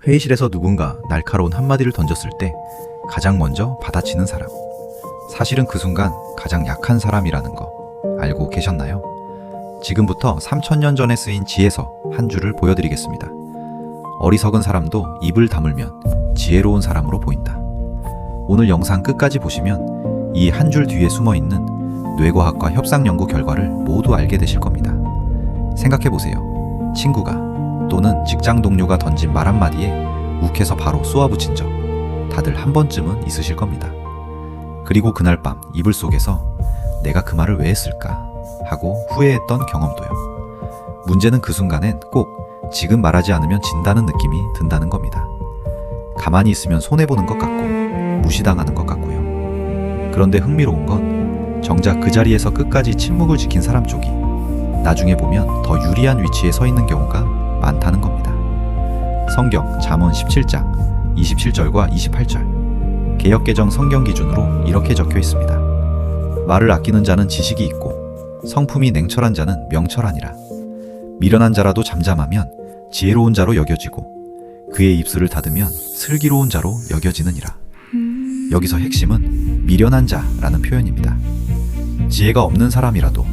회의실에서 누군가 날카로운 한마디를 던졌을 때 가장 먼저 받아치는 사람. 사실은 그 순간 가장 약한 사람이라는 거 알고 계셨나요? 지금부터 3000년 전에 쓰인 지혜서 한 줄을 보여드리겠습니다. 어리석은 사람도 입을 다물면 지혜로운 사람으로 보인다. 오늘 영상 끝까지 보시면 이 한 줄 뒤에 숨어있는 뇌과학과 협상연구 결과를 모두 알게 되실 겁니다. 생각해보세요. 친구가 또는 직장 동료가 던진 말 한마디에 욱해서 바로 쏘아붙인 적 다들 한 번쯤은 있으실 겁니다. 그리고 그날 밤 이불 속에서 내가 그 말을 왜 했을까 하고 후회했던 경험도요. 문제는 그 순간엔 꼭 지금 말하지 않으면 진다는 느낌이 든다는 겁니다. 가만히 있으면 손해보는 것 같고 무시당하는 것 같고요. 그런데 흥미로운 건 정작 그 자리에서 끝까지 침묵을 지킨 사람 쪽이 나중에 보면 더 유리한 위치에 서 있는 경우가 많다는 겁니다. 성경 잠언 17장 27절과 28절 개역개정 성경 기준으로 이렇게 적혀 있습니다. 말을 아끼는 자는 지식이 있고 성품이 냉철한 자는 명철하니라. 미련한 자라도 잠잠하면 지혜로운 자로 여겨지고 그의 입술을 닫으면 슬기로운 자로 여겨지느니라. 여기서 핵심은 미련한 자라는 표현입니다. 지혜가 없는 사람이라도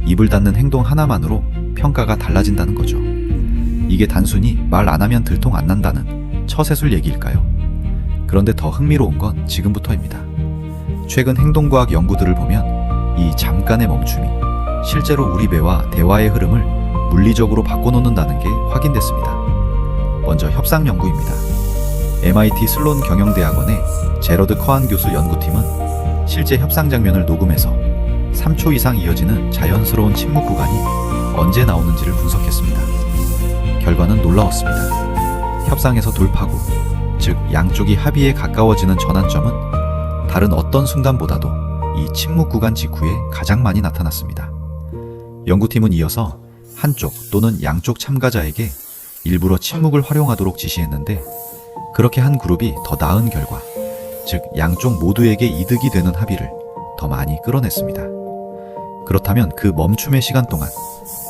입을 닫는 행동 하나만으로 평가가 달라진다는 거죠. 이게 단순히 말 안 하면 들통 안 난다는 처세술 얘기일까요? 그런데 더 흥미로운 건 지금부터입니다. 최근 행동과학 연구들을 보면 이 잠깐의 멈춤이 실제로 우리 뇌와 대화의 흐름을 물리적으로 바꿔놓는다는 게 확인됐습니다. 먼저 협상 연구입니다. MIT 슬론 경영대학원의 제러드 커한 교수 연구팀은 실제 협상 장면을 녹음해서 3초 이상 이어지는 자연스러운 침묵 구간이 언제 나오는지를 분석했습니다. 결과는 놀라웠습니다. 협상에서 돌파구, 즉 양쪽이 합의에 가까워지는 전환점은 다른 어떤 순간보다도 이 침묵 구간 직후에 가장 많이 나타났습니다. 연구팀은 이어서 한쪽 또는 양쪽 참가자에게 일부러 침묵을 활용하도록 지시했는데 그렇게 한 그룹이 더 나은 결과, 즉 양쪽 모두에게 이득이 되는 합의를 더 많이 끌어냈습니다. 그렇다면 그 멈춤의 시간 동안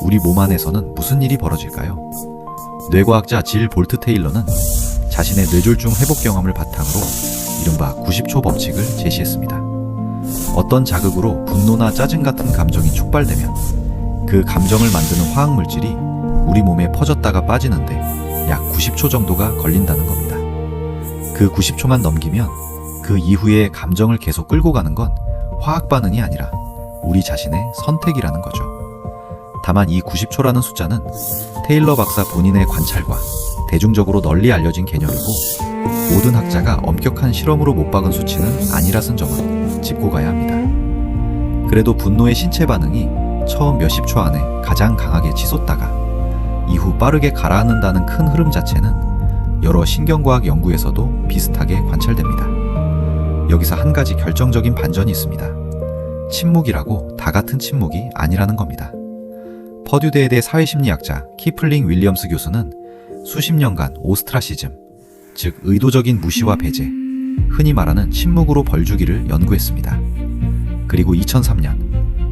우리 몸 안에서는 무슨 일이 벌어질까요? 뇌과학자 질 볼트 테일러는 자신의 뇌졸중 회복 경험을 바탕으로 이른바 90초 법칙을 제시했습니다. 어떤 자극으로 분노나 짜증 같은 감정이 촉발되면 그 감정을 만드는 화학물질이 우리 몸에 퍼졌다가 빠지는데 약 90초 정도가 걸린다는 겁니다. 그 90초만 넘기면 그 이후에 감정을 계속 끌고 가는 건 화학 반응이 아니라 우리 자신의 선택이라는 거죠. 다만 이 90초라는 숫자는 테일러 박사 본인의 관찰과 대중적으로 널리 알려진 개념이고 모든 학자가 엄격한 실험으로 못 박은 수치는 아니라는 점은 짚고 가야 합니다. 그래도 분노의 신체 반응이 처음 몇십 초 안에 가장 강하게 치솟다가 이후 빠르게 가라앉는다는 큰 흐름 자체는 여러 신경과학 연구에서도 비슷하게 관찰됩니다. 여기서 한 가지 결정적인 반전이 있습니다. 침묵이라고 다 같은 침묵이 아니라는 겁니다. 퍼듀대의 사회심리학자 키플링 윌리엄스 교수는 수십 년간 오스트라시즘, 즉 의도적인 무시와 배제, 흔히 말하는 침묵으로 벌주기를 연구했습니다. 그리고 2003년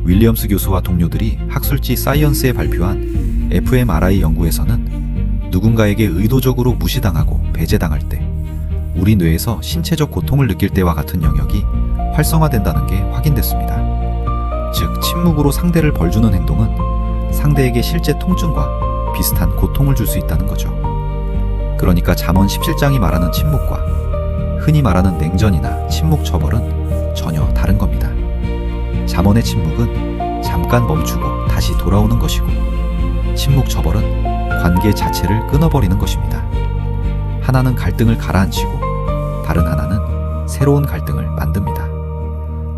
윌리엄스 교수와 동료들이 학술지 사이언스에 발표한 fMRI 연구에서는 누군가에게 의도적으로 무시당하고 배제당할 때 우리 뇌에서 신체적 고통을 느낄 때와 같은 영역이 활성화된다는 게 확인됐습니다. 즉 침묵으로 상대를 벌주는 행동은 상대에게 실제 통증과 비슷한 고통을 줄 수 있다는 거죠. 그러니까 잠언 17장이 말하는 침묵과 흔히 말하는 냉전이나 침묵 처벌은 전혀 다른 겁니다. 잠언의 침묵은 잠깐 멈추고 다시 돌아오는 것이고 침묵 처벌은 관계 자체를 끊어버리는 것입니다. 하나는 갈등을 가라앉히고 다른 하나는 새로운 갈등을 만듭니다.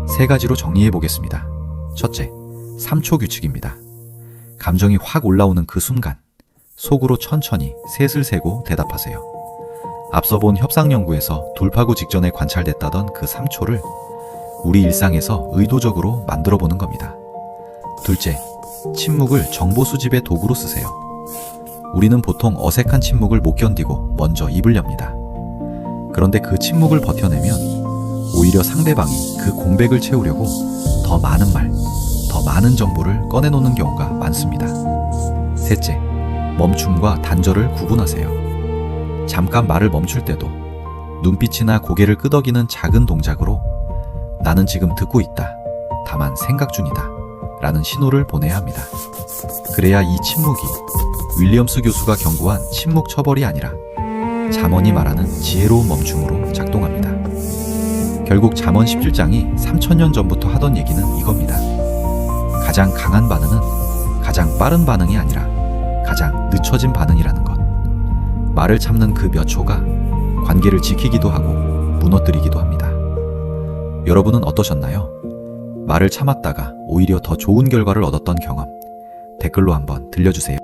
세 가지로 정리해 보겠습니다. 첫째, 3초 규칙입니다. 감정이 확 올라오는 그 순간 속으로 천천히 셋을 세고 대답하세요. 앞서 본 협상 연구에서 돌파구 직전에 관찰됐다던 그 3초를 우리 일상에서 의도적으로 만들어 보는 겁니다. 둘째, 침묵을 정보 수집의 도구로 쓰세요. 우리는 보통 어색한 침묵을 못 견디고 먼저 입을 엽니다. 그런데 그 침묵을 버텨내면 오히려 상대방이 그 공백을 채우려고 더 많은 말, 더 많은 정보를 꺼내놓는 경우가 많습니다. 셋째, 멈춤과 단절을 구분하세요. 잠깐 말을 멈출 때도 눈빛이나 고개를 끄덕이는 작은 동작으로 나는 지금 듣고 있다. 다만 생각 중이다. 라는 신호를 보내야 합니다. 그래야 이 침묵이 윌리엄스 교수가 경고한 침묵 처벌이 아니라 잠언이 말하는 지혜로운 멈춤으로 작동합니다. 결국 잠언 17장이 3000년 전부터 하던 얘기는 이겁니다. 가장 강한 반응은 가장 빠른 반응이 아니라 가장 늦춰진 반응이라는 것. 말을 참는 그 몇 초가 관계를 지키기도 하고 무너뜨리기도 합니다. 여러분은 어떠셨나요? 말을 참았다가 오히려 더 좋은 결과를 얻었던 경험 댓글로 한번 들려주세요.